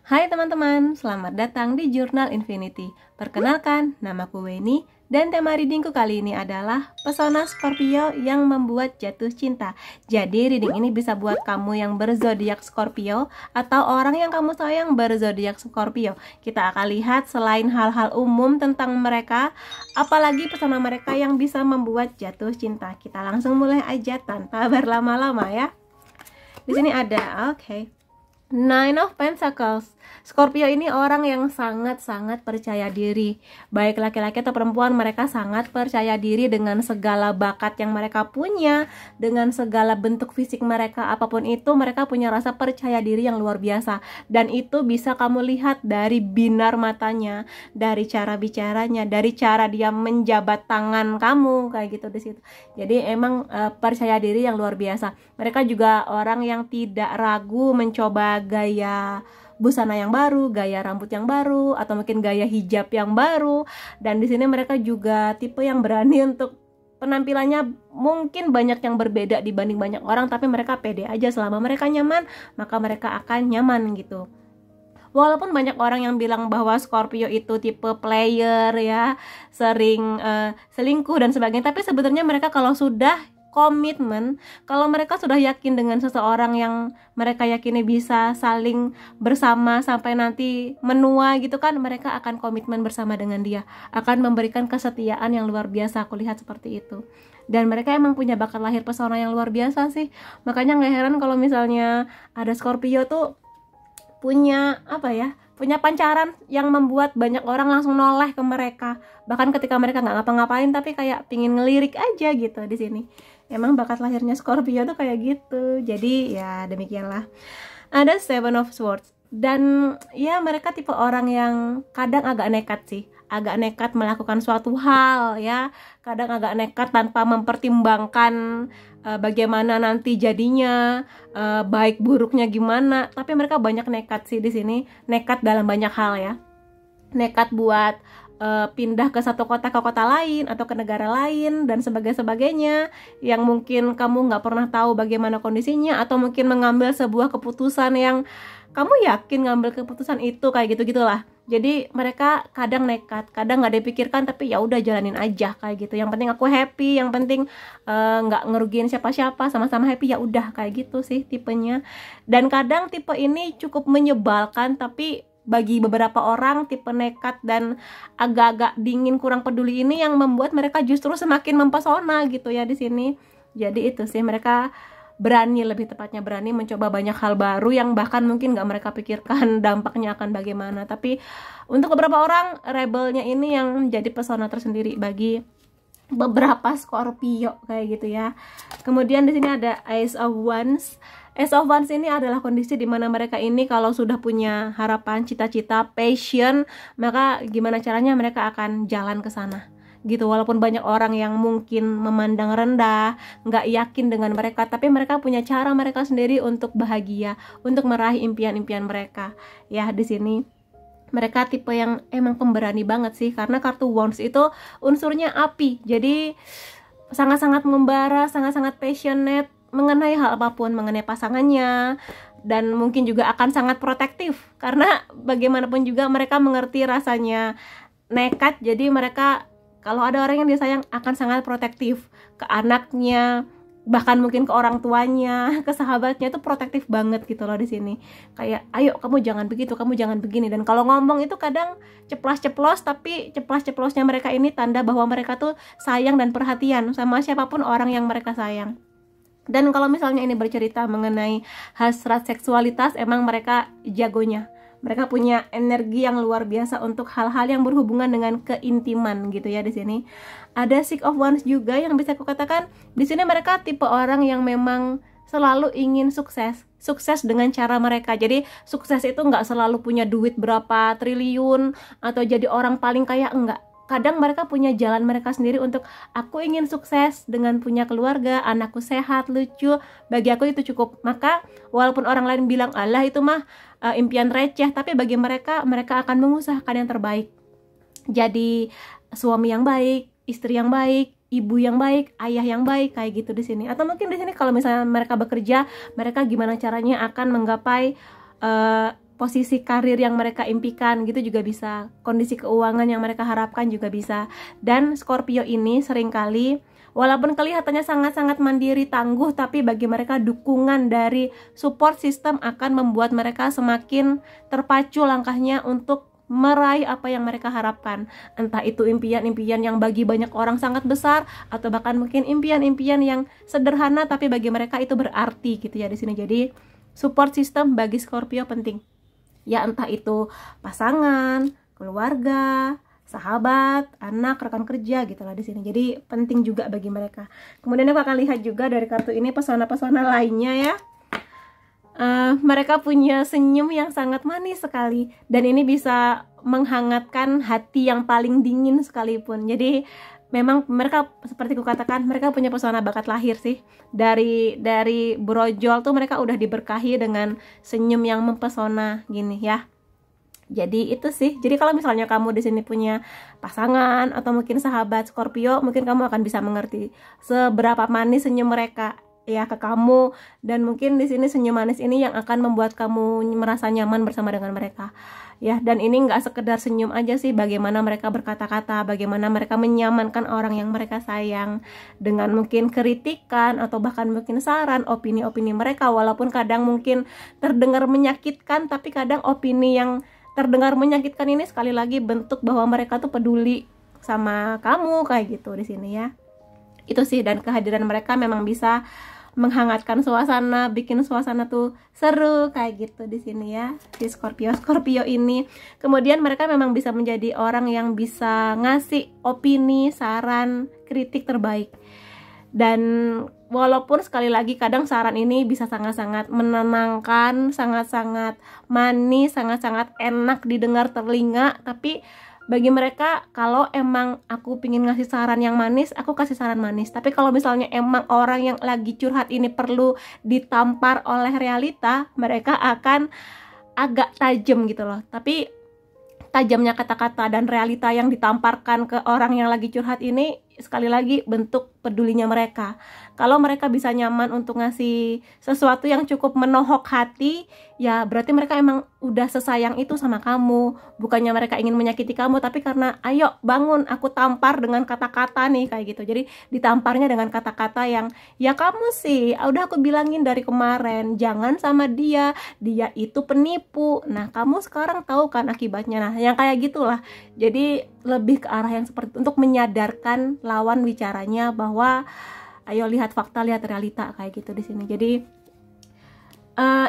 Hai teman-teman, selamat datang di Jurnal Infinity. Perkenalkan, namaku Weni dan tema readingku kali ini adalah Pesona Scorpio yang membuat jatuh cinta. Jadi reading ini bisa buat kamu yang berzodiak Scorpio atau orang yang kamu sayang berzodiak Scorpio. Kita akan lihat selain hal-hal umum tentang mereka, apalagi pesona mereka yang bisa membuat jatuh cinta. Kita langsung mulai aja tanpa berlama-lama ya. Di sini ada, Nine of Pentacles. Scorpio ini orang yang sangat-sangat percaya diri. Baik laki-laki atau perempuan, mereka sangat percaya diri dengan segala bakat yang mereka punya, dengan segala bentuk fisik mereka, apapun itu, mereka punya rasa percaya diri yang luar biasa. Dan itu bisa kamu lihat dari binar matanya, dari cara bicaranya, dari cara dia menjabat tangan kamu, kayak gitu di situ. Jadi emang percaya diri yang luar biasa. Mereka juga orang yang tidak ragu mencoba gaya busana yang baru, gaya rambut yang baru, atau mungkin gaya hijab yang baru. Dan di sini mereka juga tipe yang berani untuk penampilannya mungkin banyak yang berbeda dibanding banyak orang, tapi mereka pede aja. Selama mereka nyaman, maka mereka akan nyaman gitu. Walaupun banyak orang yang bilang bahwa Scorpio itu tipe player ya, sering selingkuh dan sebagainya, tapi sebenarnya mereka kalau sudah komitmen, kalau mereka sudah yakin dengan seseorang yang mereka yakini bisa saling bersama sampai nanti menua gitu kan, mereka akan komitmen bersama dengan dia, akan memberikan kesetiaan yang luar biasa. Aku lihat seperti itu. Dan mereka emang punya bakat lahir pesona yang luar biasa sih. Makanya gak heran kalau misalnya ada Scorpio tuh punya punya pancaran yang membuat banyak orang langsung noleh ke mereka, bahkan ketika mereka nggak ngapa-ngapain tapi kayak pingin ngelirik aja gitu. Di sini emang bakat lahirnya Scorpio tuh kayak gitu. Jadi ya demikianlah. Ada Seven of Swords, dan ya mereka tipe orang yang kadang agak nekat sih, agak nekat melakukan suatu hal ya, kadang agak nekat tanpa mempertimbangkan bagaimana nanti jadinya, baik buruknya gimana. Tapi mereka banyak nekat sih di sini, nekat dalam banyak hal ya, nekat buat pindah ke satu kota ke kota lain atau ke negara lain dan sebagainya yang mungkin kamu nggak pernah tahu bagaimana kondisinya, atau mungkin mengambil sebuah keputusan yang kamu yakin ngambil keputusan itu, kayak gitu-gitulah. Jadi mereka kadang nekat, kadang nggak dipikirkan, tapi ya udah jalanin aja kayak gitu. Yang penting aku happy, yang penting nggak ngerugiin siapa-siapa, sama-sama happy, ya udah kayak gitu sih tipenya. Dan kadang tipe ini cukup menyebalkan, tapi bagi beberapa orang tipe nekat dan agak-agak dingin, kurang peduli ini yang membuat mereka justru semakin mempesona gitu ya di sini. Jadi itu sih, mereka berani, lebih tepatnya berani mencoba banyak hal baru yang bahkan mungkin nggak mereka pikirkan dampaknya akan bagaimana. Tapi untuk beberapa orang, rebelnya ini yang jadi pesona tersendiri bagi beberapa Scorpio kayak gitu ya. Kemudian di sini ada Ace of Wands. Ace of Wands ini adalah kondisi di mana mereka ini kalau sudah punya harapan, cita-cita, passion, maka gimana caranya mereka akan jalan ke sana gitu. Walaupun banyak orang yang mungkin memandang rendah, nggak yakin dengan mereka, tapi mereka punya cara mereka sendiri untuk bahagia, untuk meraih impian-impian mereka. Ya, di sini mereka tipe yang emang pemberani banget sih, karena kartu Wands itu unsurnya api. Jadi sangat-sangat membara, sangat-sangat passionate mengenai hal apapun, mengenai pasangannya, dan mungkin juga akan sangat protektif karena bagaimanapun juga mereka mengerti rasanya nekat. Jadi mereka kalau ada orang yang disayang akan sangat protektif ke anaknya, bahkan mungkin ke orang tuanya, ke sahabatnya, itu protektif banget gitu loh di sini. Kayak ayo kamu jangan begitu, kamu jangan begini. Dan kalau ngomong itu kadang ceplos-ceplos, tapi ceplos-ceplosnya mereka ini tanda bahwa mereka tuh sayang dan perhatian sama siapapun orang yang mereka sayang. Dan kalau misalnya ini bercerita mengenai hasrat seksualitas, emang mereka jagonya. Mereka punya energi yang luar biasa untuk hal-hal yang berhubungan dengan keintiman gitu ya di sini. Ada Six of Wands juga yang bisa aku katakan di sini mereka tipe orang yang memang selalu ingin sukses. Sukses dengan cara mereka. Jadi sukses itu nggak selalu punya duit berapa triliun atau jadi orang paling kaya, enggak. Kadang mereka punya jalan mereka sendiri untuk aku ingin sukses dengan punya keluarga, anakku sehat, lucu, bagi aku itu cukup. Maka walaupun orang lain bilang alah itu mah impian receh, tapi bagi mereka, mereka akan mengusahakan yang terbaik. Jadi suami yang baik, istri yang baik, ibu yang baik, ayah yang baik, kayak gitu di sini. Atau mungkin di sini kalau misalnya mereka bekerja, mereka gimana caranya akan menggapai posisi karir yang mereka impikan gitu juga bisa, kondisi keuangan yang mereka harapkan juga bisa. Dan Scorpio ini seringkali walaupun kelihatannya sangat-sangat mandiri, tangguh, tapi bagi mereka dukungan dari support system akan membuat mereka semakin terpacu langkahnya untuk meraih apa yang mereka harapkan. Entah itu impian-impian yang bagi banyak orang sangat besar, atau bahkan mungkin impian-impian yang sederhana tapi bagi mereka itu berarti gitu ya di sini. Jadi support system bagi Scorpio penting. Ya entah itu pasangan, keluarga, sahabat, anak, rekan kerja gitulah di sini. Jadi penting juga bagi mereka. Kemudian aku akan lihat juga dari kartu ini pesona-pesona lainnya ya. Mereka punya senyum yang sangat manis sekali, dan ini bisa menghangatkan hati yang paling dingin sekalipun. Jadi memang mereka, seperti kukatakan, mereka punya pesona bakat lahir sih. Dari brojol tuh mereka udah diberkahi dengan senyum yang mempesona gini ya. Jadi itu sih. Jadi kalau misalnya kamu di sini punya pasangan atau mungkin sahabat Scorpio, mungkin kamu akan bisa mengerti seberapa manis senyum mereka ya ke kamu, dan mungkin di sini senyum manis ini yang akan membuat kamu merasa nyaman bersama dengan mereka ya. Dan ini nggak sekedar senyum aja sih, bagaimana mereka berkata-kata, bagaimana mereka menyamankan orang yang mereka sayang dengan mungkin kritikan atau bahkan mungkin saran, opini-opini mereka, walaupun kadang mungkin terdengar menyakitkan, tapi kadang opini yang terdengar menyakitkan ini sekali lagi bentuk bahwa mereka tuh peduli sama kamu kayak gitu di sini ya. Itu sih, dan kehadiran mereka memang bisa menghangatkan suasana, bikin suasana tuh seru kayak gitu di sini ya, si Scorpio ini. Kemudian mereka memang bisa menjadi orang yang bisa ngasih opini, saran, kritik terbaik. Dan walaupun sekali lagi kadang saran ini bisa sangat-sangat menenangkan, sangat-sangat manis, sangat-sangat enak didengar telinga, tapi bagi mereka, kalau emang aku pingin ngasih saran yang manis, aku kasih saran manis. Tapi kalau misalnya emang orang yang lagi curhat ini perlu ditampar oleh realita, mereka akan agak tajam gitu loh. Tapi tajamnya kata-kata dan realita yang ditamparkan ke orang yang lagi curhat ini, sekali lagi bentuk pedulinya mereka. Kalau mereka bisa nyaman untuk ngasih sesuatu yang cukup menohok hati, ya berarti mereka emang udah sesayang itu sama kamu. Bukannya mereka ingin menyakiti kamu, tapi karena ayo bangun, aku tampar dengan kata-kata nih kayak gitu. Jadi ditamparnya dengan kata-kata yang, ya kamu sih udah aku bilangin dari kemarin, jangan sama dia itu penipu. Nah kamu sekarang tahu kan akibatnya. Nah yang kayak gitulah. Jadi lebih ke arah yang seperti untuk menyadarkan lawan bicaranya bahwa ayo lihat fakta, lihat realita kayak gitu di sini. Jadi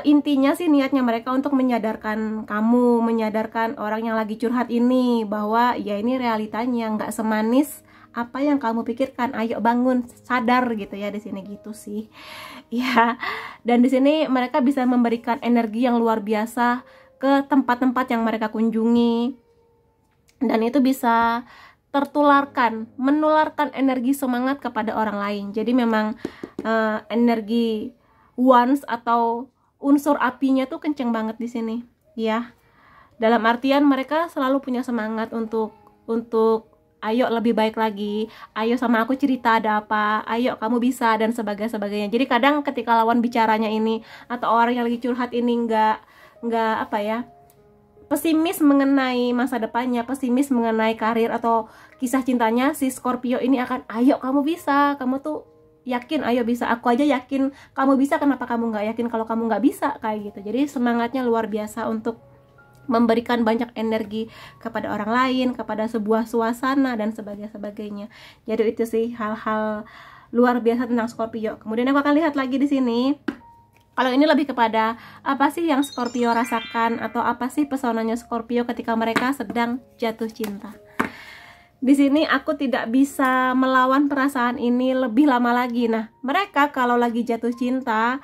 intinya sih niatnya mereka untuk menyadarkan kamu, menyadarkan orang yang lagi curhat ini bahwa ya ini realitanya, nggak semanis apa yang kamu pikirkan. Ayo bangun, sadar gitu ya di sini gitu sih. Ya, dan di sini mereka bisa memberikan energi yang luar biasa ke tempat-tempat yang mereka kunjungi, dan itu bisa menularkan energi semangat kepada orang lain. Jadi memang energi once atau unsur apinya tuh kenceng banget di sini ya. Dalam artian mereka selalu punya semangat untuk ayo lebih baik lagi, ayo sama aku cerita ada apa, ayo kamu bisa, dan sebagainya. Jadi kadang ketika lawan bicaranya ini atau orang yang lagi curhat ini nggak apa ya, pesimis mengenai masa depannya, pesimis mengenai karir atau kisah cintanya, si Scorpio ini akan, ayo kamu bisa, kamu tuh yakin, ayo bisa, aku aja yakin kamu bisa, kenapa kamu nggak yakin kalau kamu nggak bisa, kayak gitu. Jadi semangatnya luar biasa untuk memberikan banyak energi kepada orang lain, kepada sebuah suasana dan sebagainya. Jadi itu sih hal-hal luar biasa tentang Scorpio. Kemudian aku akan lihat lagi di sini. Kalau ini lebih kepada apa sih yang Scorpio rasakan, atau apa sih pesonanya Scorpio ketika mereka sedang jatuh cinta. Di sini aku tidak bisa melawan perasaan ini lebih lama lagi. Nah, mereka kalau lagi jatuh cinta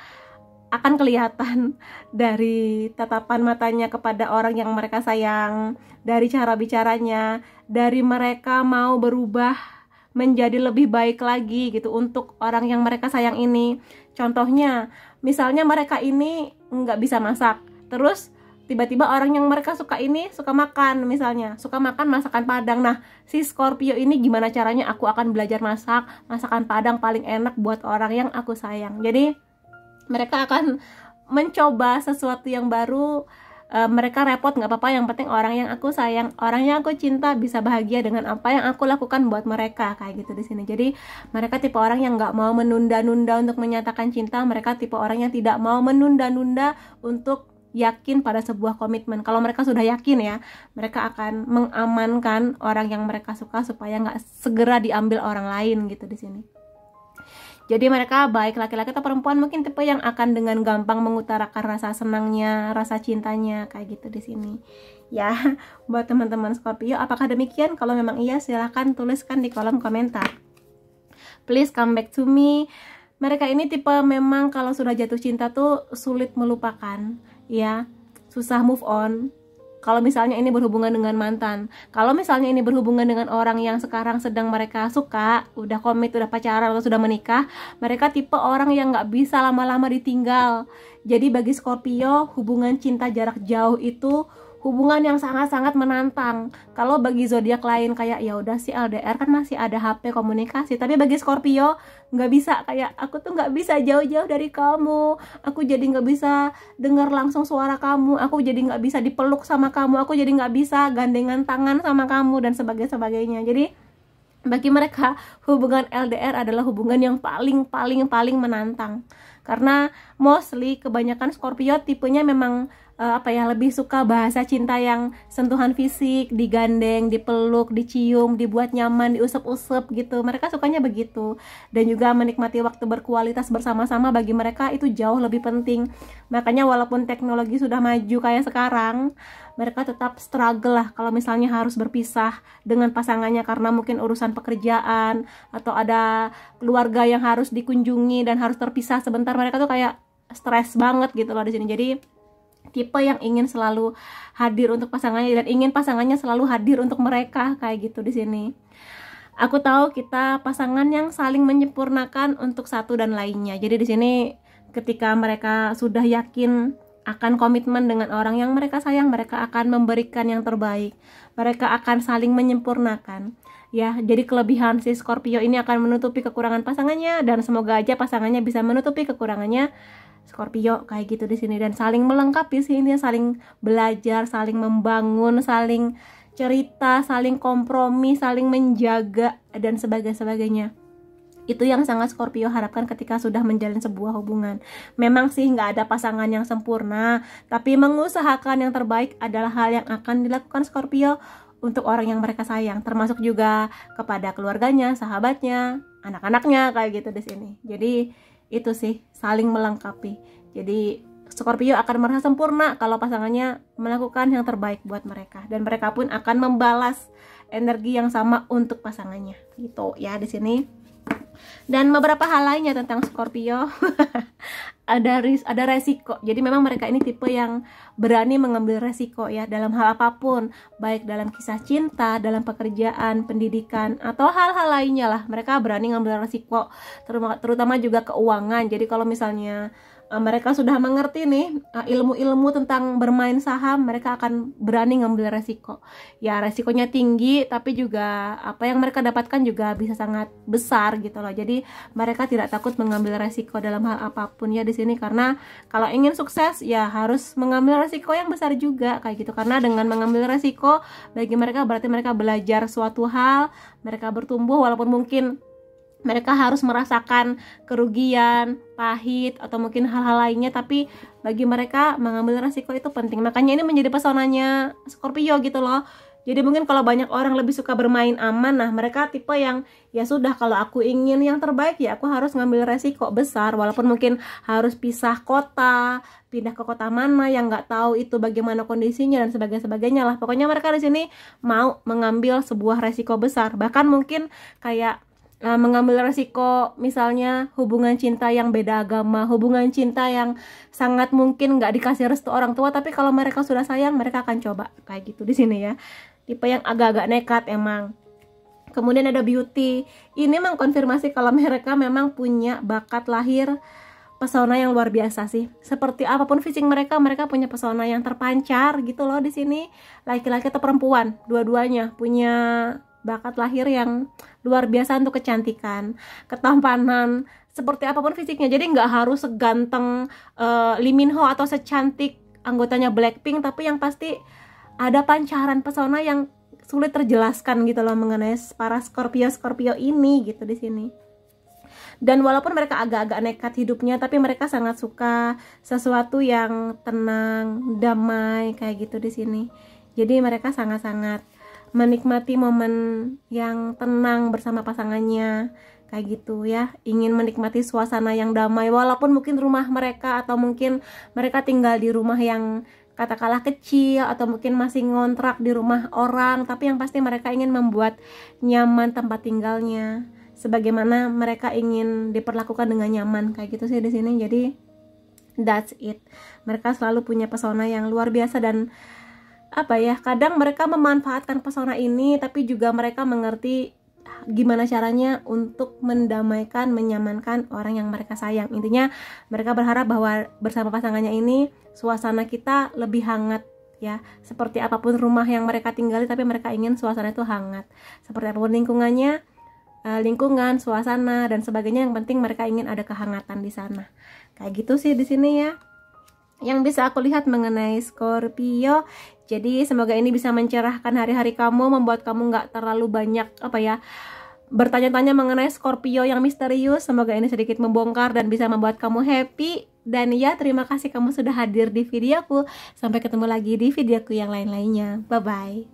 akan kelihatan dari tatapan matanya kepada orang yang mereka sayang, dari cara bicaranya, dari mereka mau berubah menjadi lebih baik lagi gitu untuk orang yang mereka sayang ini. Contohnya, misalnya mereka ini nggak bisa masak, terus tiba-tiba orang yang mereka suka ini suka makan, misalnya suka makan masakan Padang. Nah, si Scorpio ini gimana caranya, aku akan belajar masak masakan Padang paling enak buat orang yang aku sayang. Jadi mereka akan mencoba sesuatu yang baru mereka repot nggak apa-apa, yang penting orang yang aku sayang, orang yang aku cinta bisa bahagia dengan apa yang aku lakukan buat mereka, kayak gitu di sini. Jadi mereka tipe orang yang nggak mau menunda-nunda untuk menyatakan cinta. Mereka tipe orang yang tidak mau menunda-nunda untuk yakin pada sebuah komitmen. Kalau mereka sudah yakin ya, mereka akan mengamankan orang yang mereka suka supaya nggak segera diambil orang lain gitu di sini. Jadi mereka baik laki-laki atau perempuan mungkin tipe yang akan dengan gampang mengutarakan rasa senangnya, rasa cintanya, kayak gitu di sini. Ya, buat teman-teman Scorpio, apakah demikian? Kalau memang iya, silahkan tuliskan di kolom komentar. Please come back to me. Mereka ini tipe memang kalau sudah jatuh cinta tuh sulit melupakan, ya, susah move on. Kalau misalnya ini berhubungan dengan mantan, kalau misalnya ini berhubungan dengan orang yang sekarang sedang mereka suka, udah komit, udah pacaran atau sudah menikah, mereka tipe orang yang nggak bisa lama-lama ditinggal. Jadi bagi Scorpio, hubungan cinta jarak jauh itu hubungan yang sangat-sangat menantang. Kalau bagi zodiak lain kayak ya udah sih LDR kan masih ada HP komunikasi, tapi bagi Scorpio nggak bisa, kayak aku tuh nggak bisa jauh-jauh dari kamu, aku jadi nggak bisa dengar langsung suara kamu, aku jadi nggak bisa dipeluk sama kamu, aku jadi nggak bisa gandengan tangan sama kamu dan sebagainya. Jadi bagi mereka hubungan LDR adalah hubungan yang paling menantang, karena mostly kebanyakan Scorpio tipenya memang lebih suka bahasa cinta yang sentuhan fisik, digandeng, dipeluk, dicium, dibuat nyaman, diusap-usap gitu. Mereka sukanya begitu. Dan juga menikmati waktu berkualitas bersama-sama bagi mereka itu jauh lebih penting. Makanya walaupun teknologi sudah maju kayak sekarang, mereka tetap struggle lah kalau misalnya harus berpisah dengan pasangannya karena mungkin urusan pekerjaan atau ada keluarga yang harus dikunjungi dan harus terpisah sebentar. Mereka tuh kayak stres banget gitu loh di sini. Jadi tipe yang ingin selalu hadir untuk pasangannya dan ingin pasangannya selalu hadir untuk mereka, kayak gitu di sini. Aku tahu kita pasangan yang saling menyempurnakan untuk satu dan lainnya. Jadi di sini ketika mereka sudah yakin akan komitmen dengan orang yang mereka sayang, mereka akan memberikan yang terbaik. Mereka akan saling menyempurnakan. Ya, jadi kelebihan si Scorpio ini akan menutupi kekurangan pasangannya dan semoga aja pasangannya bisa menutupi kekurangannya Scorpio, kayak gitu di sini. Dan saling melengkapi sih, ini saling belajar, saling membangun, saling cerita, saling kompromi, saling menjaga dan sebagainya. Itu yang sangat Scorpio harapkan ketika sudah menjalin sebuah hubungan. Memang sih nggak ada pasangan yang sempurna, tapi mengusahakan yang terbaik adalah hal yang akan dilakukan Scorpio untuk orang yang mereka sayang, termasuk juga kepada keluarganya, sahabatnya, anak-anaknya, kayak gitu di sini. Jadi itu sih, saling melengkapi. Jadi Scorpio akan merasa sempurna kalau pasangannya melakukan yang terbaik buat mereka, dan mereka pun akan membalas energi yang sama untuk pasangannya gitu ya di sini. Dan beberapa hal lainnya tentang Scorpio ada resiko. Jadi memang mereka ini tipe yang berani mengambil resiko ya dalam hal apapun, baik dalam kisah cinta, dalam pekerjaan, pendidikan, atau hal-hal lainnya lah. Mereka berani ngambil resiko, terutama juga keuangan. Jadi kalau misalnya mereka sudah mengerti nih ilmu-ilmu tentang bermain saham, mereka akan berani ngambil resiko. Ya resikonya tinggi, tapi juga apa yang mereka dapatkan juga bisa sangat besar gitu loh. Jadi mereka tidak takut mengambil resiko dalam hal apapun ya di sini, karena kalau ingin sukses ya harus mengambil resiko yang besar juga kayak gitu. Karena dengan mengambil resiko bagi mereka berarti mereka belajar suatu hal, mereka bertumbuh walaupun mungkin mereka harus merasakan kerugian, pahit, atau mungkin hal-hal lainnya, tapi bagi mereka mengambil resiko itu penting. Makanya ini menjadi pesonanya Scorpio gitu loh. Jadi mungkin kalau banyak orang lebih suka bermain aman, nah mereka tipe yang ya sudah, kalau aku ingin yang terbaik ya aku harus ngambil resiko besar, walaupun mungkin harus pisah kota, pindah ke kota mana yang nggak tahu itu bagaimana kondisinya dan sebagainya lah. Pokoknya mereka di sini mau mengambil sebuah resiko besar, bahkan mungkin kayak mengambil resiko misalnya hubungan cinta yang beda agama, hubungan cinta yang sangat mungkin nggak dikasih restu orang tua, tapi kalau mereka sudah sayang mereka akan coba, kayak gitu di sini ya. Tipe yang agak-agak nekat emang. Kemudian ada Beauty, ini mengkonfirmasi kalau mereka memang punya bakat lahir pesona yang luar biasa sih. Seperti apapun fisik mereka, mereka punya pesona yang terpancar gitu loh di sini. Laki-laki atau perempuan, dua-duanya punya bakat lahir yang luar biasa untuk kecantikan, ketampanan, seperti apapun fisiknya. Jadi nggak harus seganteng Lee Min Ho atau secantik anggotanya Blackpink, tapi yang pasti ada pancaran pesona yang sulit terjelaskan gitu loh mengenai para Scorpio ini gitu di sini. Dan walaupun mereka agak-agak nekat hidupnya, tapi mereka sangat suka sesuatu yang tenang, damai kayak gitu di sini. Jadi mereka sangat-sangat menikmati momen yang tenang bersama pasangannya kayak gitu ya, ingin menikmati suasana yang damai walaupun mungkin rumah mereka atau mungkin mereka tinggal di rumah yang katakanlah kecil atau mungkin masih ngontrak di rumah orang, tapi yang pasti mereka ingin membuat nyaman tempat tinggalnya sebagaimana mereka ingin diperlakukan dengan nyaman kayak gitu sih di sini. Jadi that's it, mereka selalu punya pesona yang luar biasa dan apa ya, kadang mereka memanfaatkan pesona ini tapi juga mereka mengerti gimana caranya untuk mendamaikan, menyamankan orang yang mereka sayang. Intinya mereka berharap bahwa bersama pasangannya ini suasana kita lebih hangat ya. Seperti apapun rumah yang mereka tinggali, tapi mereka ingin suasana itu hangat. Seperti apapun lingkungannya, lingkungan, suasana dan sebagainya, yang penting mereka ingin ada kehangatan di sana. Kayak gitu sih di sini ya yang bisa aku lihat mengenai Scorpio. Jadi semoga ini bisa mencerahkan hari-hari kamu, membuat kamu nggak terlalu banyak bertanya-tanya mengenai Scorpio yang misterius. Semoga ini sedikit membongkar dan bisa membuat kamu happy. Dan ya, terima kasih kamu sudah hadir di videoku. Sampai ketemu lagi di videoku yang lain-lainnya. Bye-bye.